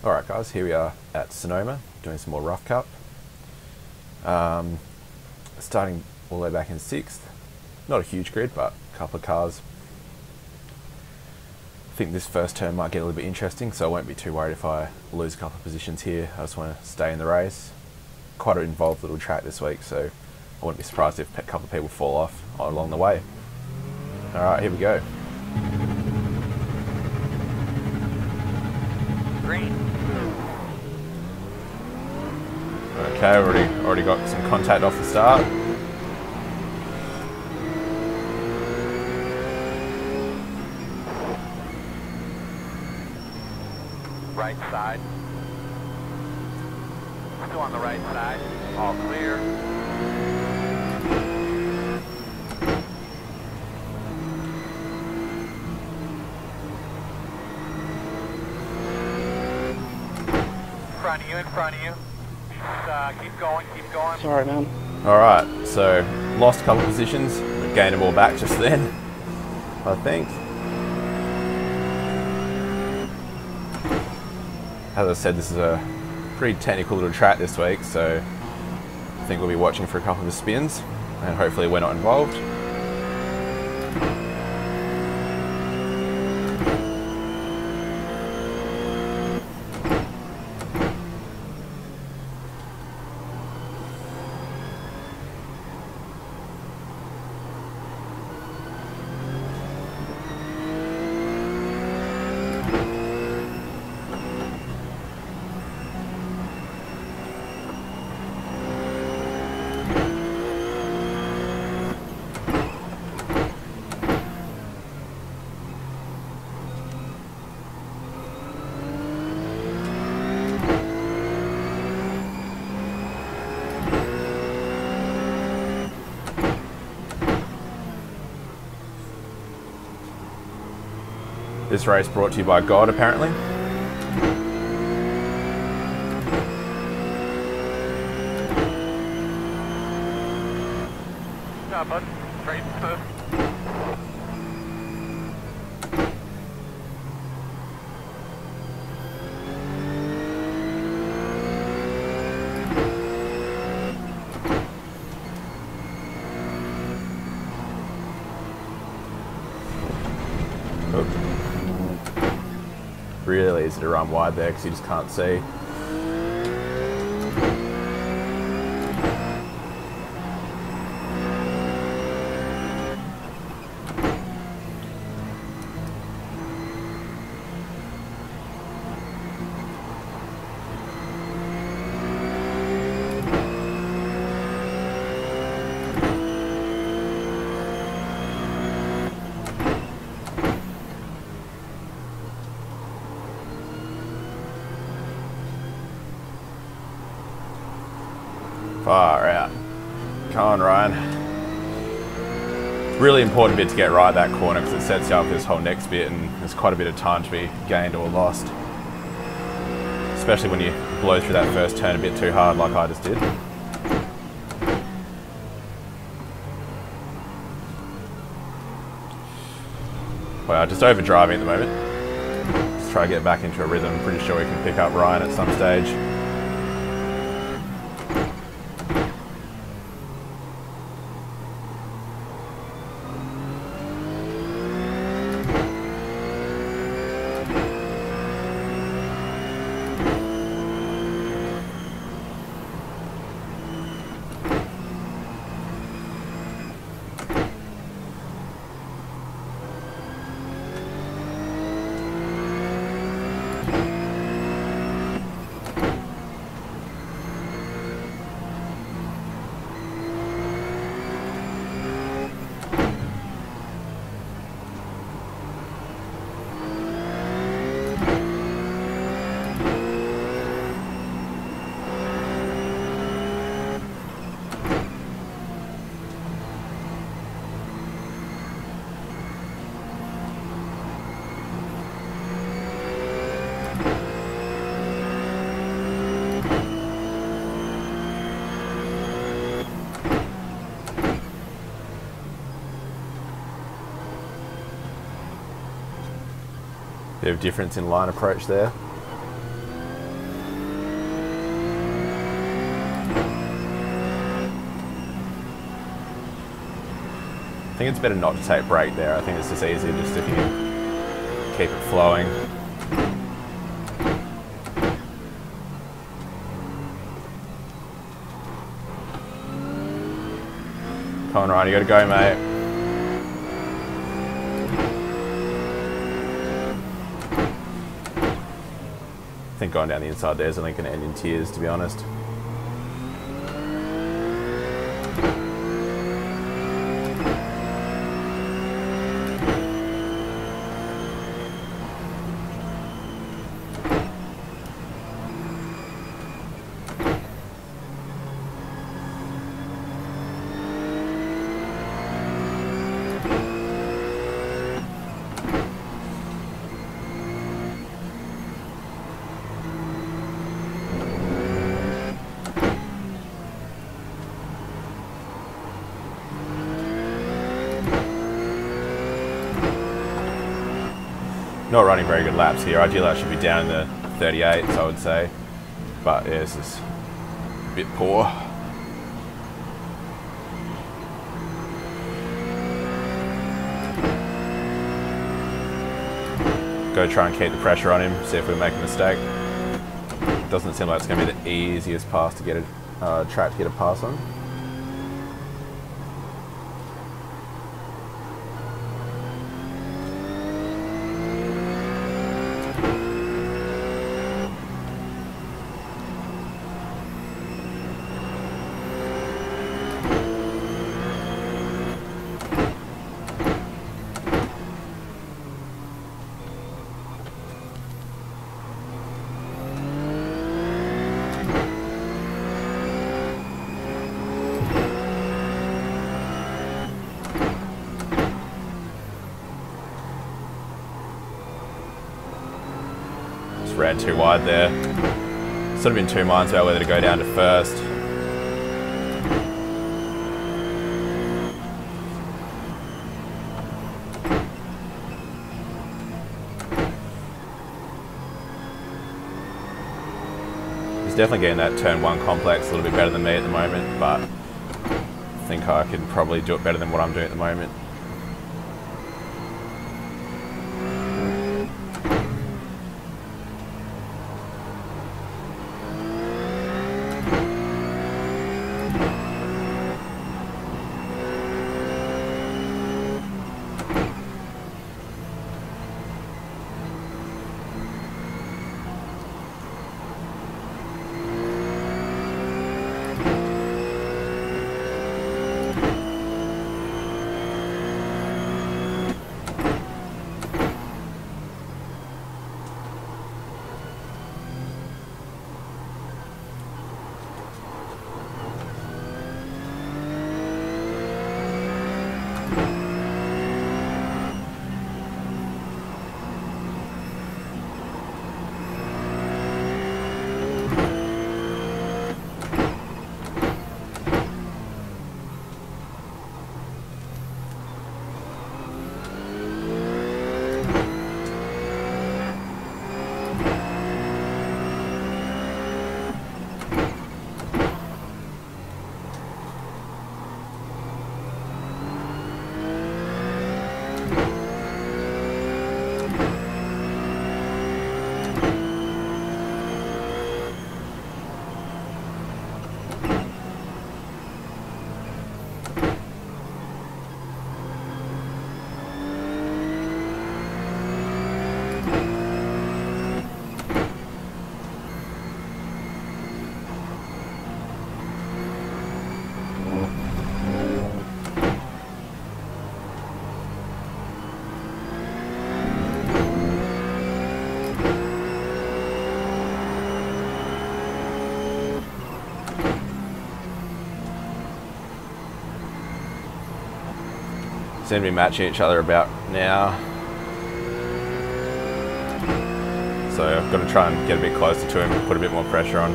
Alright guys, here we are at Sonoma doing some more RUF Cup. Starting all the way back in 6th. Not a huge grid, but a couple of cars. I think this first turn might get a little bit interesting, so I won't be too worried if I lose a couple of positions here. I just want to stay in the race. Quite an involved little track this week, so I wouldn't be surprised if a couple of people fall off along the way. Alright, here we go. Green. Okay, already got some contact off the start. Right side. Still on the right side. All clear. In front of you. Keep going, keep going. Sorry, man. Alright, so lost a couple of positions, but gained them all back just then, I think. As I said, this is a pretty technical little track this week, so I think we'll be watching for a couple of spins, and hopefully we're not involved. This race brought to you by God, apparently. Yeah, bud. Straight to Really easy to run wide there because you just can't see. Far out. Come on, Ryan. Really important bit to get right that corner because it sets you up for this whole next bit, and there's quite a bit of time to be gained or lost. Especially when you blow through that first turn a bit too hard like I just did. Well, just overdriving at the moment. Just try to get back into a rhythm. Pretty sure we can pick up Ryan at some stage. Bit of difference in line approach there. I think it's better not to take brake there. I think it's just easier just if you keep it flowing. Come on, Ryan, you gotta go, mate. I think going down the inside there is only going to end in tears, to be honest. Not running very good laps here. Ideally I should be down in the 38s, I would say. But yeah, this is a bit poor. Go try and keep the pressure on him, see if we make a mistake. Doesn't seem like it's going to be the easiest pass to get a track to get a pass on. Ran too wide there. Sort of in two minds about whether to go down to first. He's definitely getting that turn one complex a little bit better than me at the moment, but I think I could probably do it better than what I'm doing at the moment. Seem to be matching each other about now. So I've got to try and get a bit closer to him and put a bit more pressure on.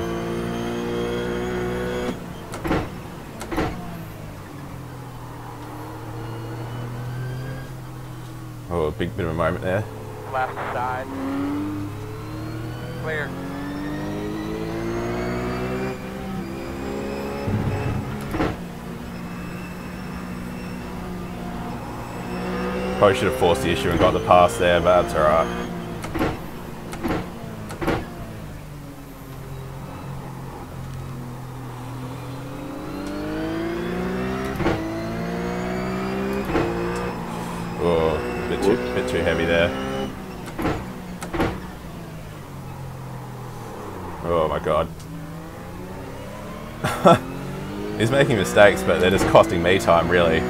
Oh, a big bit of a moment there. Left side. Clear. Probably should have forced the issue and got the pass there, but that's alright. Oh, a bit too heavy there. Oh my god. He's making mistakes, but they're just costing me time, really.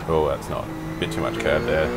Oh, that's not. A bit too much curve there.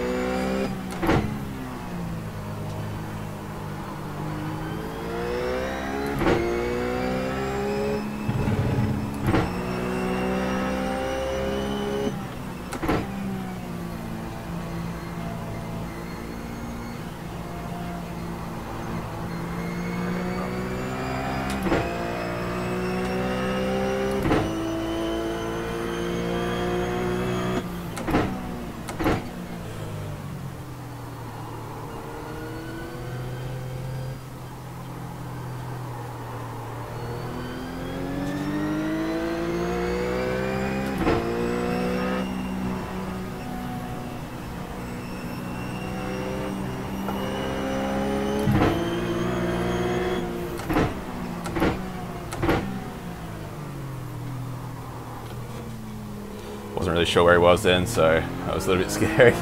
Wasn't really sure where he was then, so that was a little bit scary.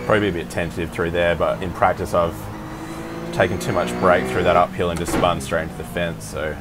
Probably be a bit tentative through there, but in practice I've taken too much brake through that uphill and just spun straight into the fence, so.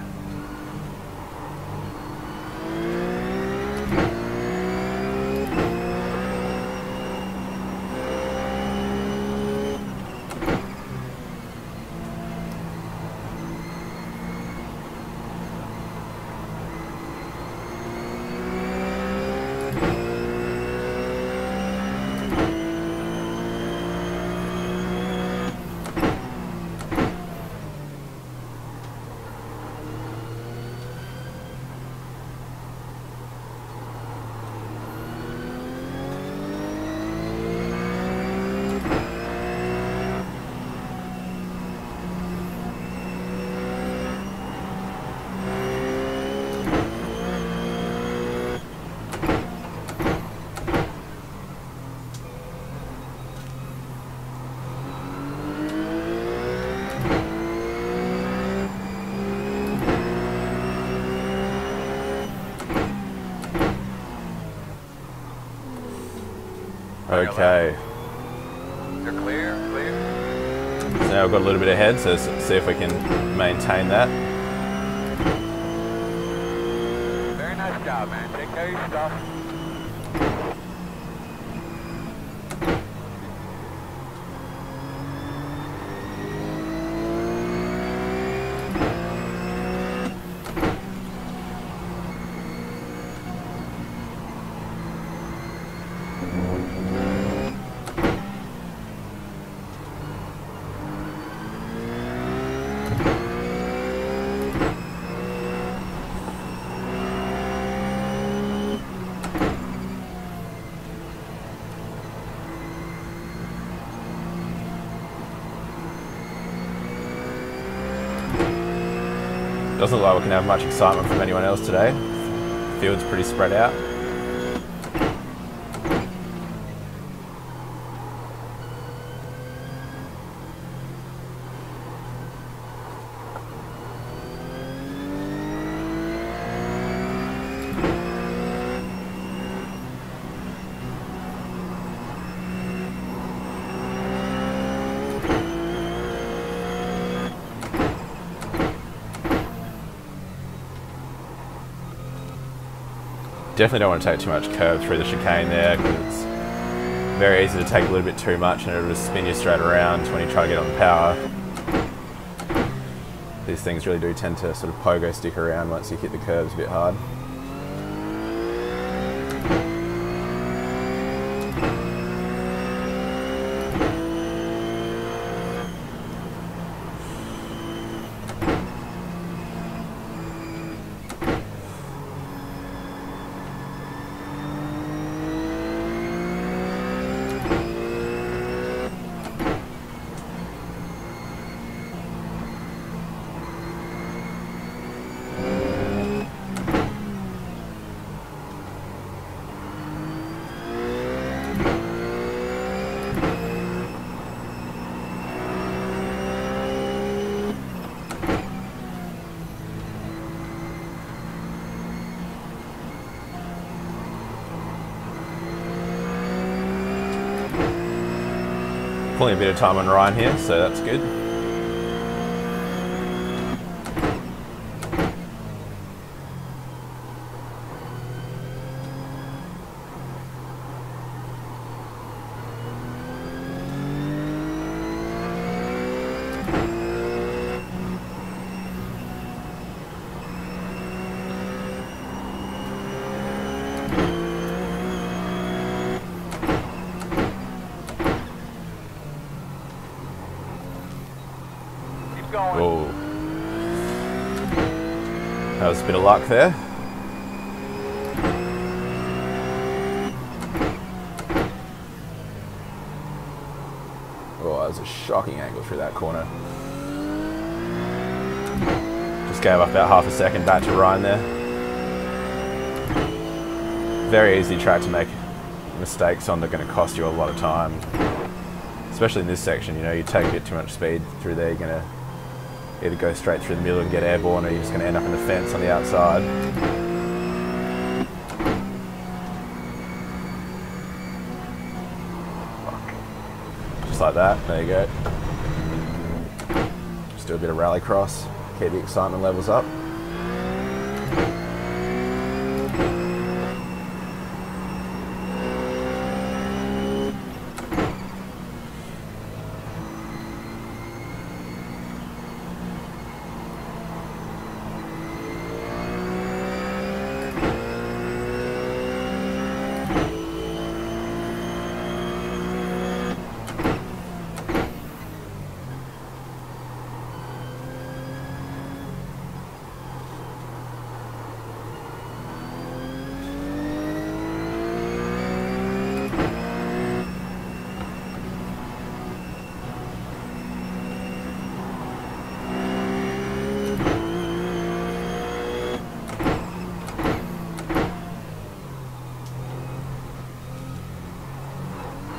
Okay. You're clear, clear. So now we've got a little bit ahead, so let's see if we can maintain that. Very nice job, man. Take care of your stuff. Doesn't look like we can have much excitement from anyone else today. The field's pretty spread out. Definitely don't want to take too much curve through the chicane there, because it's very easy to take a little bit too much and it'll just spin you straight around when you try to get on the power. These things really do tend to sort of pogo stick around once you hit the curves a bit hard. Pulling a bit of time on Ryan here, so that's good. Oh, that was a bit of luck there. Oh, that was a shocking angle through that corner. Just gave up about half a second back to Ryan there. Very easy track to make mistakes on. They're going to cost you a lot of time, especially in this section. You know, you take a bit too much speed through there, you're going to either go straight through the middle and get airborne, or you're just going to end up in the fence on the outside. Just like that, there you go. Just do a bit of rally cross, keep the excitement levels up.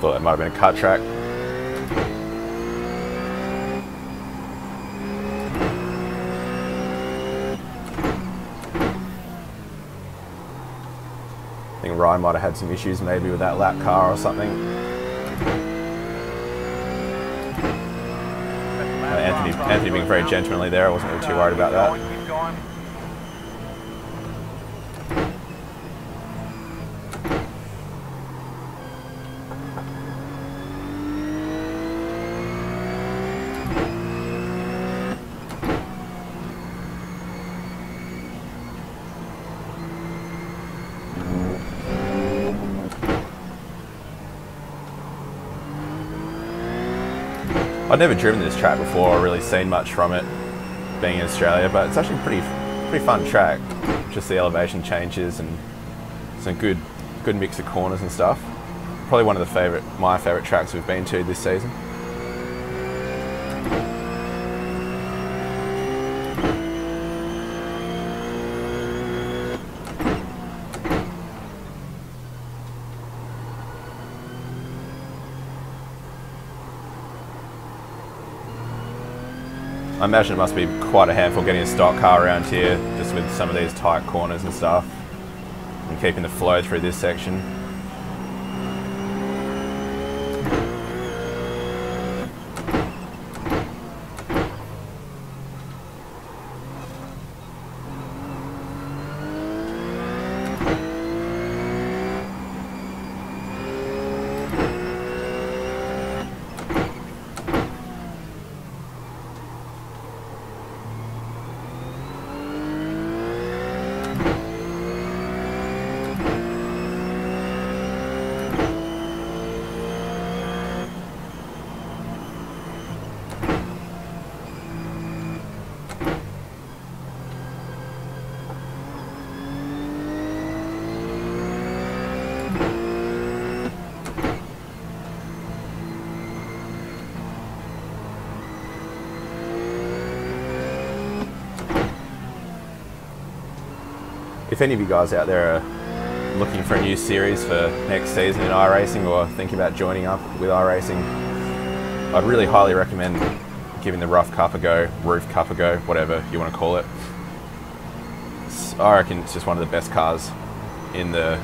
Thought that might have been a cut track. I think Ryan might have had some issues maybe with that lap car or something. Anthony being very gentlemanly there, I wasn't really too worried about that. I'd never driven this track before or really seen much from it being in Australia, but it's actually pretty fun track. Just the elevation changes and some good mix of corners and stuff. Probably one of my favourite tracks we've been to this season. I imagine it must be quite a handful getting a stock car around here, just with some of these tight corners and stuff, and keeping the flow through this section. if any of you guys out there are looking for a new series for next season in iRacing or thinking about joining up with iRacing, I'd really highly recommend giving the RUF Cup a go, RUF Cup a go, whatever you want to call it. I reckon it's just one of the best cars in the,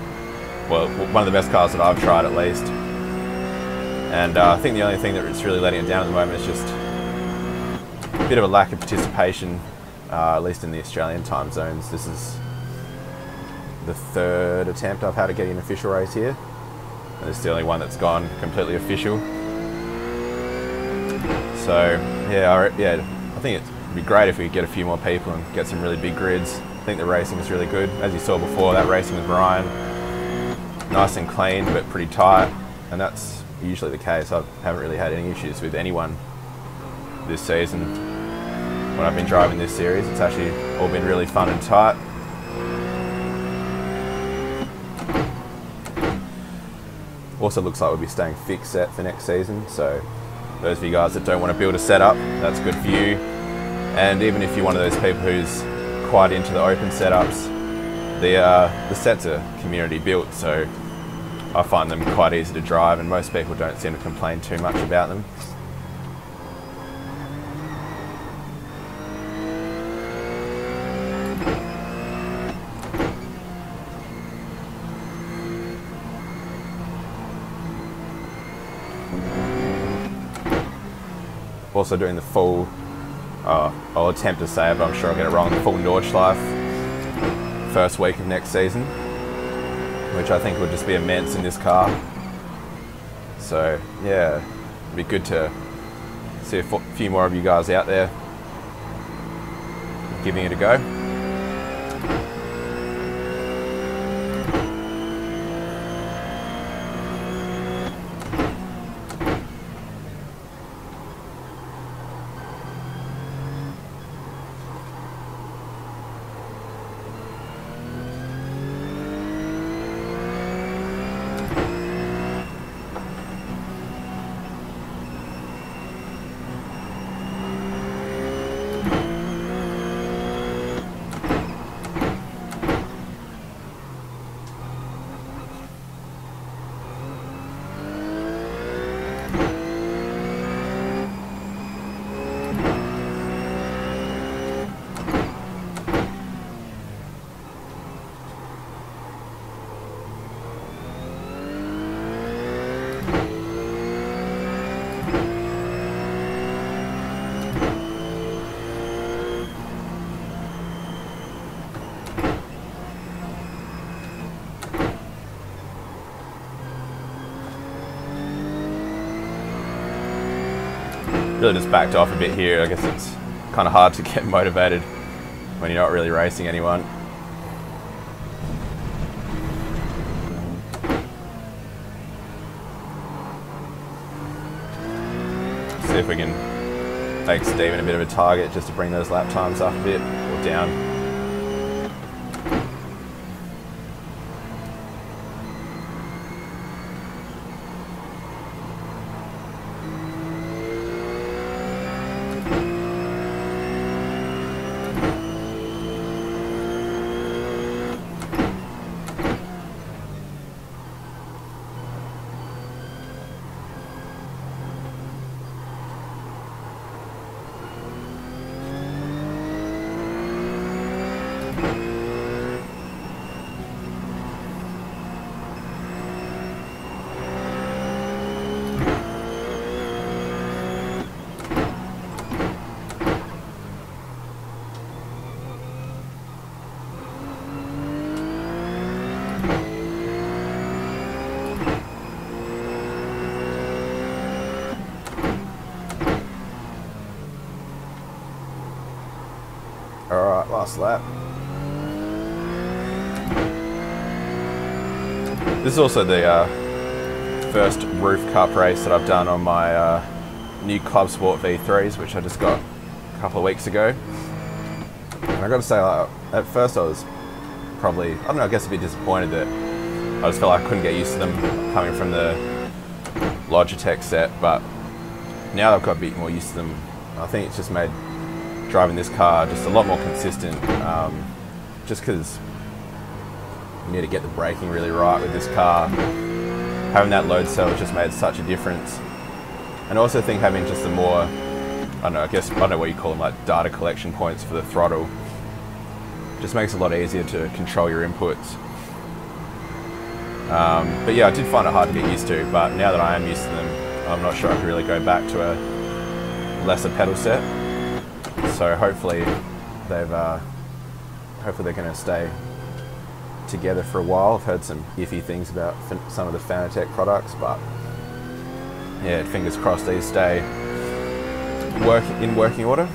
well, one of the best cars that I've tried at least. And I think the only thing that's really letting it down at the moment is just a bit of a lack of participation, at least in the Australian time zones. This is the third attempt I've had to get an official race here, and it's the only one that's gone completely official. So yeah, I think it'd be great if we could get a few more people and get some really big grids. I think the racing was really good. As you saw before, that racing with Ryan, nice and clean but pretty tight, and that's usually the case. I haven't really had any issues with anyone this season when I've been driving this series. It's actually all been really fun and tight. Also looks like we'll be staying fixed set for next season, so those of you guys that don't want to build a setup, that's good for you. And even if you're one of those people who's quite into the open setups, the sets are community built, so I find them quite easy to drive, and most people don't seem to complain too much about them. Also doing the full, I'll attempt to say it, but I'm sure I'll get it wrong, the full Nordschleife first week of next season, which I think would just be immense in this car. So yeah, it'd be good to see a few more of you guys out there giving it a go. Really just backed off a bit here. I guess it's kind of hard to get motivated when you're not really racing anyone. See if we can make Steven a bit of a target just to bring those lap times up a bit, or down. Alright, last lap. This is also the first RUF Cup race that I've done on my new Club Sport V3s, which I just got a couple of weeks ago. And I got to say, at first I was probably, I don't know, I guess a bit disappointed that I just felt like I couldn't get used to them coming from the Logitech set, but now that I've got a bit more used to them, I think it's just made driving this car just a lot more consistent, just because You need to get the braking really right with this car. Having that load cell has just made such a difference. And I also think having just the more, I don't know, I don't know what you call them, like data collection points for the throttle, just makes it a lot easier to control your inputs. But yeah, I did find it hard to get used to, but now that I am used to them, I'm not sure I can really go back to a lesser pedal set. So hopefully they're going to stay together for a while. I've heard some iffy things about some of the Fanatec products, but yeah, fingers crossed these stay in working order.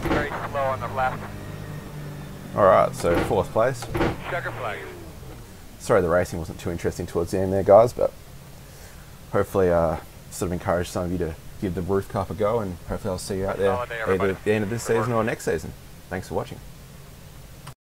Very slow on the left. Alright, so 4th place. Checker flag. Sorry the racing wasn't too interesting towards the end there, guys, but hopefully sort of encourage some of you to give the RUF Cup a go, and hopefully I'll see you out there either at the end of this season or next season. Thanks for watching.